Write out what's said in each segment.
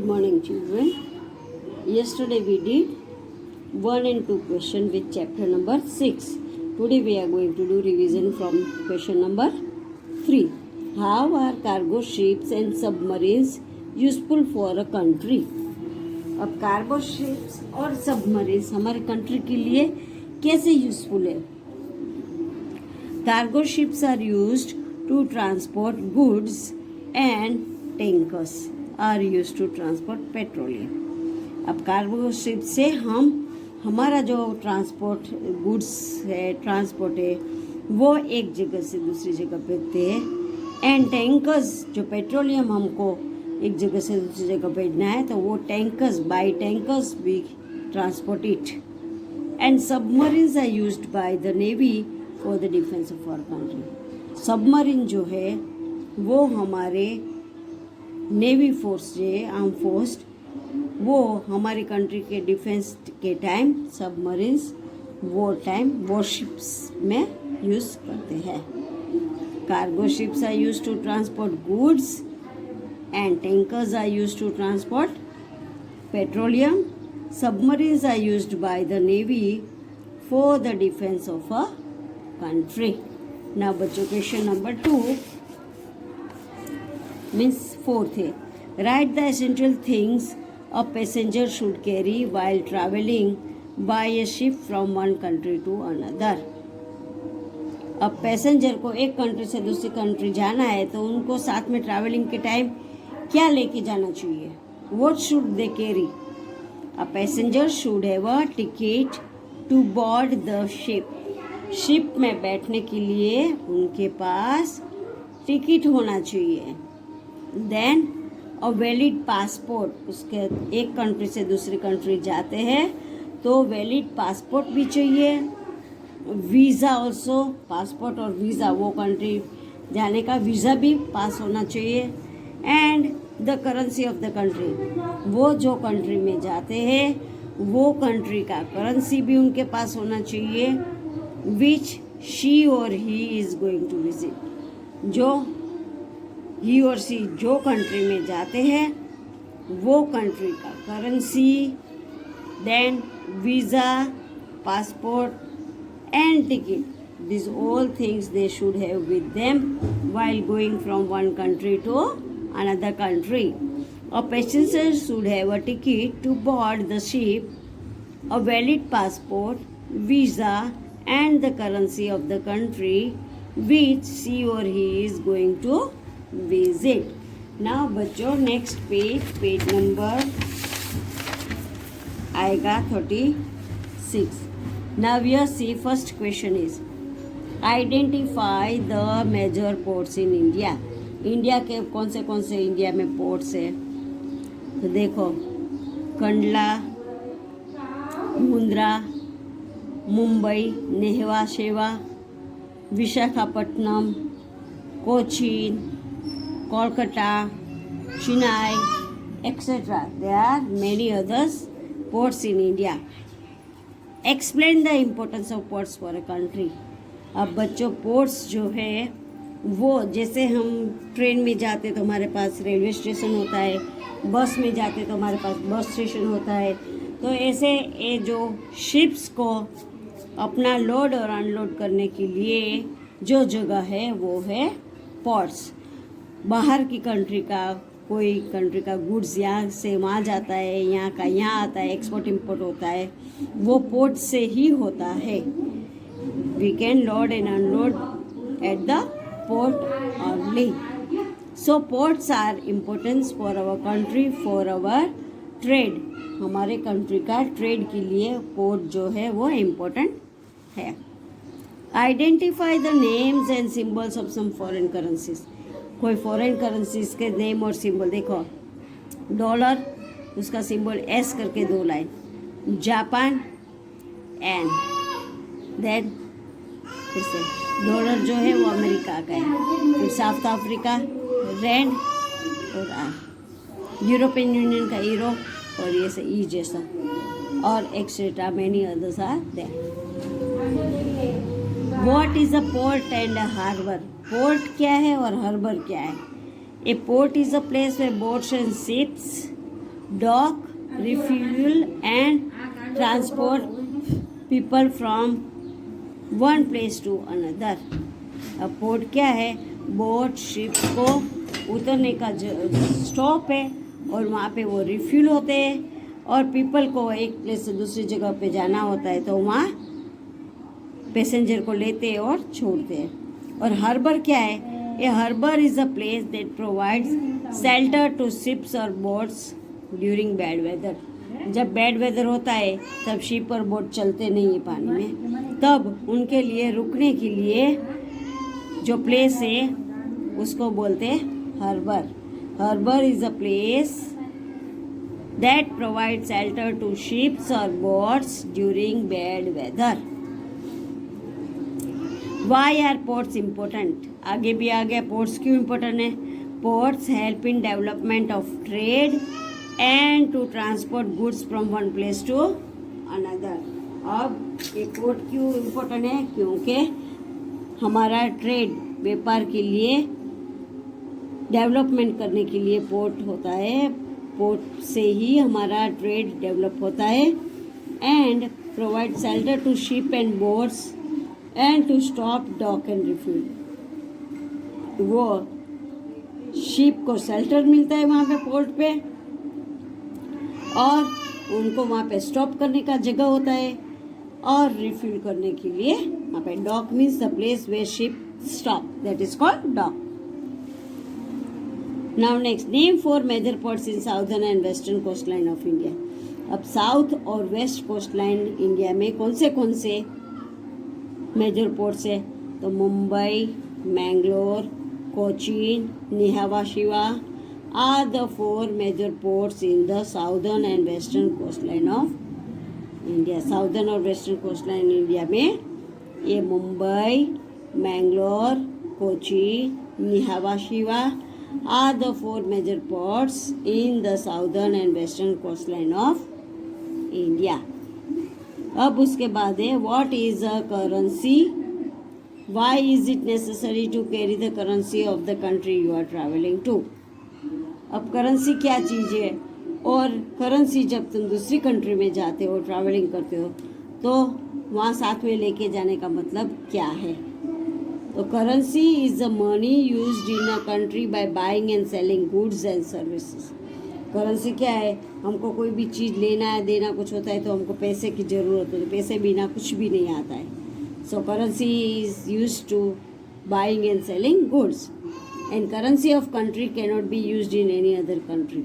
Good morning, children. Yesterday we did 1 and 2 question with chapter number 6. Today we are going to do revision from question number 3. How are cargo ships and submarines useful for a country? अब cargo ships और submarines हमारे country के लिए कैसे useful है? Cargo ships are used to transport goods and tankers are used to transport petroleum. अब cargo ship से हम हमारा जो ट्रांसपोर्ट गुड्स है, ट्रांसपोर्ट है, वो एक जगह से दूसरी जगह भेजते हैं। एंड टैंकर्स जो पेट्रोलियम हमको एक जगह से दूसरी जगह भेजना है तो वो टैंकर्स बाई टैंकर्स भी transport it. And submarines are used by the navy for the defence of our country. Submarine जो है वो हमारे नेवी फोर्स जो आर्म फोर्स वो हमारी कंट्री के डिफेंस के टाइम सबमरीन्स वो टाइम वॉरशिप्स में यूज़ करते हैं। Cargo ships are used to transport goods and tankers are used to transport petroleum. Submarines are used by the navy for the defense of a country. Now बच्चों question number 2 means 4th है, write the essential things a passenger should carry while traveling by a ship from one country to another. अब passenger को एक country से दूसरी country जाना है तो उनको साथ में ट्रैवलिंग के टाइम क्या लेके जाना चाहिए? What should they carry? A passenger should have a ticket to board the ship. Ship में बैठने के लिए उनके पास टिकट होना चाहिए। Then a valid passport. उसके एक कंट्री से दूसरी कंट्री जाते हैं तो वैलिड पासपोर्ट भी चाहिए। वीज़ा ऑल्सो, पासपोर्ट और वीज़ा, वो कंट्री जाने का वीज़ा भी पास होना चाहिए। And the currency of the country, वो जो कंट्री में जाते हैं वो कंट्री का करेंसी भी उनके पास होना चाहिए। Which she or he is going to visit, जो ही और सी जो कंट्री में जाते हैं वो कंट्री का currency, then visa, passport and ticket. These all things they should have with them while going from one country to another country. A passenger should have a ticket to board the ship, a valid passport, visa and the currency of the country which she or he is going to visit. Now बच्चों next page number आएगा 36. Now here see first question is identify the major ports in India. India के कौन से India में ports है? तो देखो कंडला, मुंद्रा, मुंबई, नेहवा शेवा, Visakhapatnam, Cochin, Kolkata, Chennai, etc. There are many others ports in India. Explain the importance of ports for a country. अब बच्चों पोर्ट्स जो है वो जैसे हम ट्रेन में जाते तो हमारे पास रेलवे स्टेशन होता है, बस में जाते तो हमारे पास बस स्टेशन होता है, तो ऐसे ये जो शिप्स को अपना लोड और अनलोड करने के लिए जो जगह है वो है पोर्ट्स। बाहर की कंट्री का कोई कंट्री का गुड्स यहाँ से वहाँ जाता है, यहाँ का यहाँ आता है, एक्सपोर्ट इम्पोर्ट होता है, वो पोर्ट से ही होता है। We can load and unload at the port only. So ports are importance for our country, for our trade. हमारे कंट्री का ट्रेड के लिए पोर्ट जो है वो इम्पोर्टेंट है। Identify the names and symbols of some foreign currencies. कोई foreign currencies के नेम और सिंबल देखो, डॉलर उसका सिंबल एस करके 2 लाइन, जापान एन, देन जैसे डॉलर जो है वो अमेरिका का है, फिर साउथ अफ्रीका रैंड और आर, यूरोपियन यूनियन का यूरो और ये से ई जैसा और etcetera many others are there. What is a port and a harbour? Port क्या है और हार्बर क्या है? A port is a place where boats and ships dock, refuel and transport people from one place to another. अब port क्या है? Boat ship को उतरने का स्टॉप है और वहाँ पे वो रिफ्यूल होते हैं और पीपल को एक प्लेस से दूसरी जगह पे जाना होता है तो वहाँ पैसेंजर को लेते हैं और छोड़ते हैं. और हार्बर क्या है? A harbour is a place that provides shelter to ships और बोट्स ड्यूरिंग बैड वेदर. जब बैड वेदर होता है तब शिप और बोट चलते नहीं है पानी में, तब उनके लिए रुकने के लिए जो प्लेस है उसको बोलते हैं harbour. Harbour is a place that provide shelter to ships और boats during bad weather. Why are ports important? आगे भी आ गया पोर्ट्स क्यों इम्पोर्टेंट है. Ports help in development of trade and to transport goods from one place to another. अब ये port क्यों इम्पोर्टेंट है? क्योंकि हमारा ट्रेड व्यापार के लिए डेवलपमेंट करने के लिए पोर्ट होता है. पोर्ट से ही हमारा ट्रेड डेवलप होता है. And provide shelter to ship and boats and to stop dock and refuel. वो शिप को शेल्टर मिलता है वहाँ पे पोर्ट पे और उनको वहाँ पे स्टॉप करने का जगह होता है और रिफ्यूल करने के लिए वहाँ पे dock means the place where ship stop, that is called dock. Now next, name 4 major ports in southern and western coast line of India. अब साउथ और वेस्ट कोस्ट लाइन इंडिया में कौन से मेजर पोर्ट्स है? तो Mumbai, Mangalore, Cochin, Nhava Sheva are the 4 major ports in the southern and western coastline of India. Southern और western coastline India में ये Mumbai, Mangalore, Kochi, निहावा Sheva are the 4 major ports in the southern and western coastline of India. अब उसके बाद है what is a currency? Why is it necessary to carry the currency of the country you are traveling to? अब currency क्या चीज़ है और currency जब तुम दूसरी कंट्री में जाते हो, ट्रैवलिंग करते हो, तो वहाँ साथ में लेके जाने का मतलब क्या है? तो currency is a money used in a country by buying and selling goods and services. Currency क्या है? हमको कोई भी चीज़ लेना है, देना कुछ होता है तो हमको पैसे की ज़रूरत होती है. पैसे बिना कुछ भी नहीं आता है. So currency is used to buying and selling goods. And currency of country can not be used in any other country.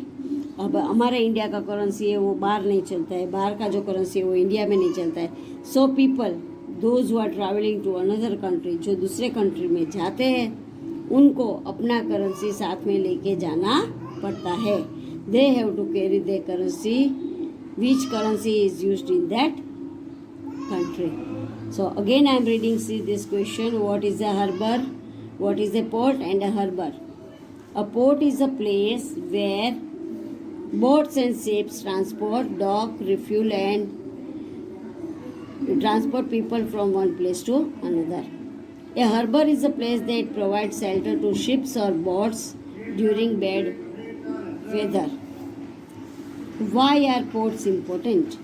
अब हमारा इंडिया का करेंसी है वो बाहर नहीं चलता है, बाहर का जो करेंसी है वो इंडिया में नहीं चलता है. So people those who are traveling to another country, जो दूसरे कंट्री में जाते हैं, उनको अपना करेंसी साथ में लेके जाना पड़ता है. They have to carry the currency which currency is used in that country. So again I am reading see this question. What is a harbor? What is a port and a harbor? A port is a place where boats and ships transport, dock, refuel and transport people from one place to another. A harbor is a place that provides shelter to ships or boats during bad weather. Why are ports important?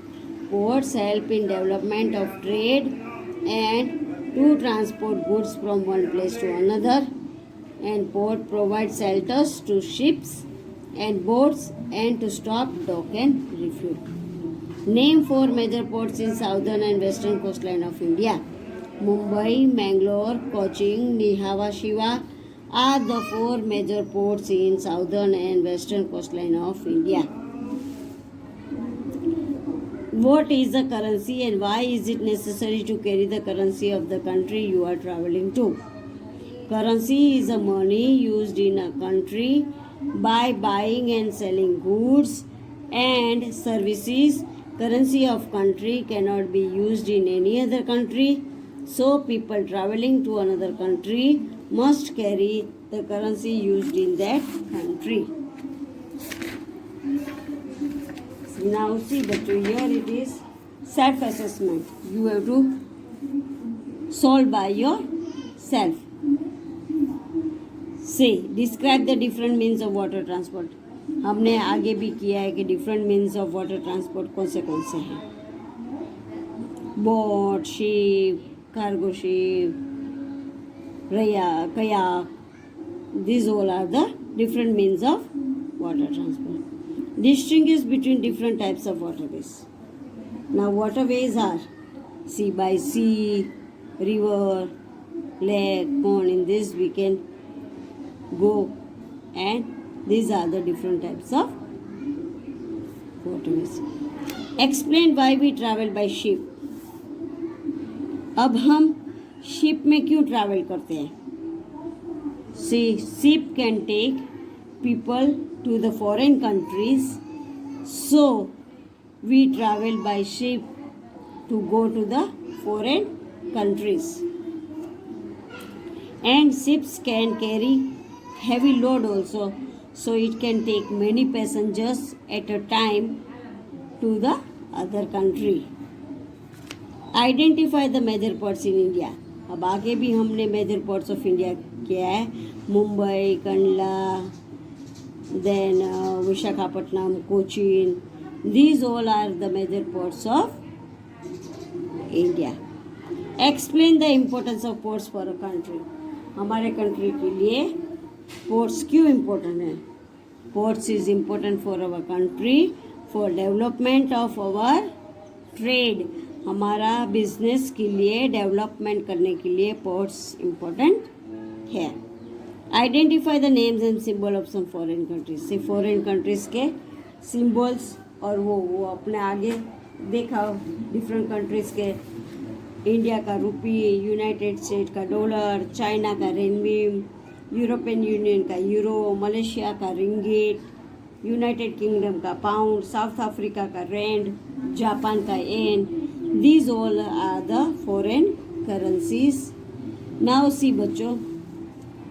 Ports help in development of trade and to transport goods from one place to another, and port provides shelters to ships and boats and to stop, dock and refuel. Name 4 major ports in southern and western coastline of India. Mumbai, Mangalore, Cochin, Nihawa Shiva are the 4 major ports in southern and western coastline of India. What is the currency and why is it necessary to carry the currency of the country you are traveling to? Currency is a money used in a country by buying and selling goods and services. Currency of country cannot be used in any other country, so people traveling to another country must carry the currency used in that country. Now see that here it is self-assessment. You have to solve by yourself. Say, describe the different means of water transport. हमने आगे भी किया है कि different means of water transport कौन से हैं. Boat, ship, cargo ship, kayak. These all are the different means of water transport. Distinguish between different types of waterways. Now waterways are sea by sea, river, lake, pond. In this we can go, and these are the different types of waterways. Explain why we travel by ship. अब हम ship में क्यों travel करते हैं? See, ship can take people to the foreign countries, so we travel by ship to go to the foreign countries. And ships can carry heavy load also, so it can take many passengers at a time to the other country. Identify the major ports in India. अब आगे भी हमने major ports of India किया है. Mumbai, Kandla, then Visakhapatnam, Cochin. These all are the major ports of India. Explain the importance of ports for a country. हमारे country के लिए ports क्यों इम्पोर्टेंट है? Ports is important for our country for development of our trade. हमारा business के लिए development करने के लिए पोर्ट्स इम्पोर्टेंट है. Identify the names and symbol of some foreign countries. से फॉरेन कंट्रीज के सिंबल्स और वो अपने आगे देखा डिफरेंट कंट्रीज के. इंडिया का रुपी, यूनाइटेड स्टेट का डॉलर, चाइना का रेनबीम, यूरोपियन यूनियन का यूरो, मलेशिया का रिंगिट, यूनाइटेड किंगडम का पाउंड, साउथ अफ्रीका का रैंड, जापान का येन. These all are the foreign currencies. Now see बच्चों,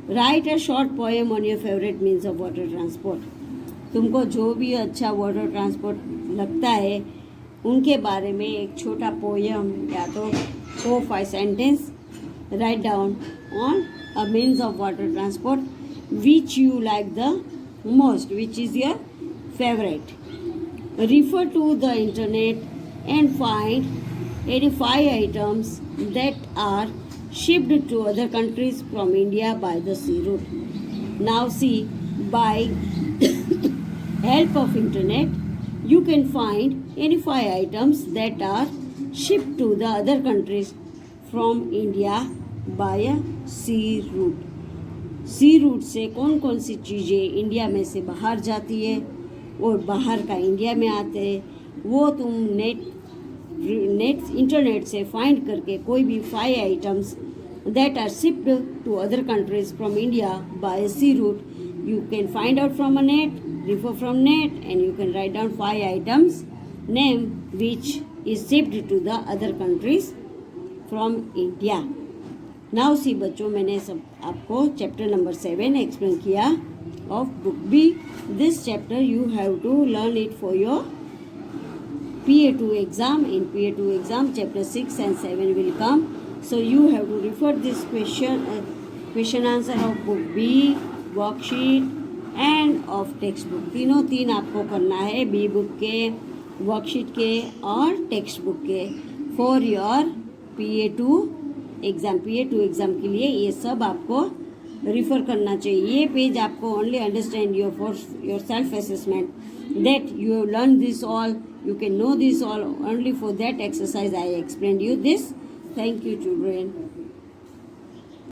write a short poem on your favorite means of water transport. तुमको जो भी अच्छा वाटर ट्रांसपोर्ट लगता है उनके बारे में एक छोटा पोयम या तो 4-5 sentence write down on a means of water transport which you like the most, which is your favourite. Refer to the internet and find 85 items that are shipped to other countries from India by the sea route. Now see, by help of internet, you can find 85 items that are shipped to the other countries from India by a sea route. Sea route से कौन कौन सी चीज़ें India में से बाहर जाती है और बाहर का इंडिया में आते हैं, वो तुम नेट इंटरनेट से फाइंड करके कोई भी 5 items that are shipped to other countries from India by sea route you can find out from a net, refer from net and you can write down 5 items name which is shipped to the other countries from India. Now see बच्चों, मैंने सब आपको chapter number 7 explain किया of book B. This chapter you have to learn it for your PA2 exam. In PA2 exam, chapter 6 and 7 will come. So you have to refer this question answer of book B, worksheet and of textbook. तीन आपको करना है, B book के, worksheet के और text book के for your PA2 exam. PA2 exam के लिए ये सब आपको रिफ़र करना चाहिए. ये पेज आपको only understand your self assessment that you have learned this all, you can know this all. Only for that exercise I explained you this. Thank you children.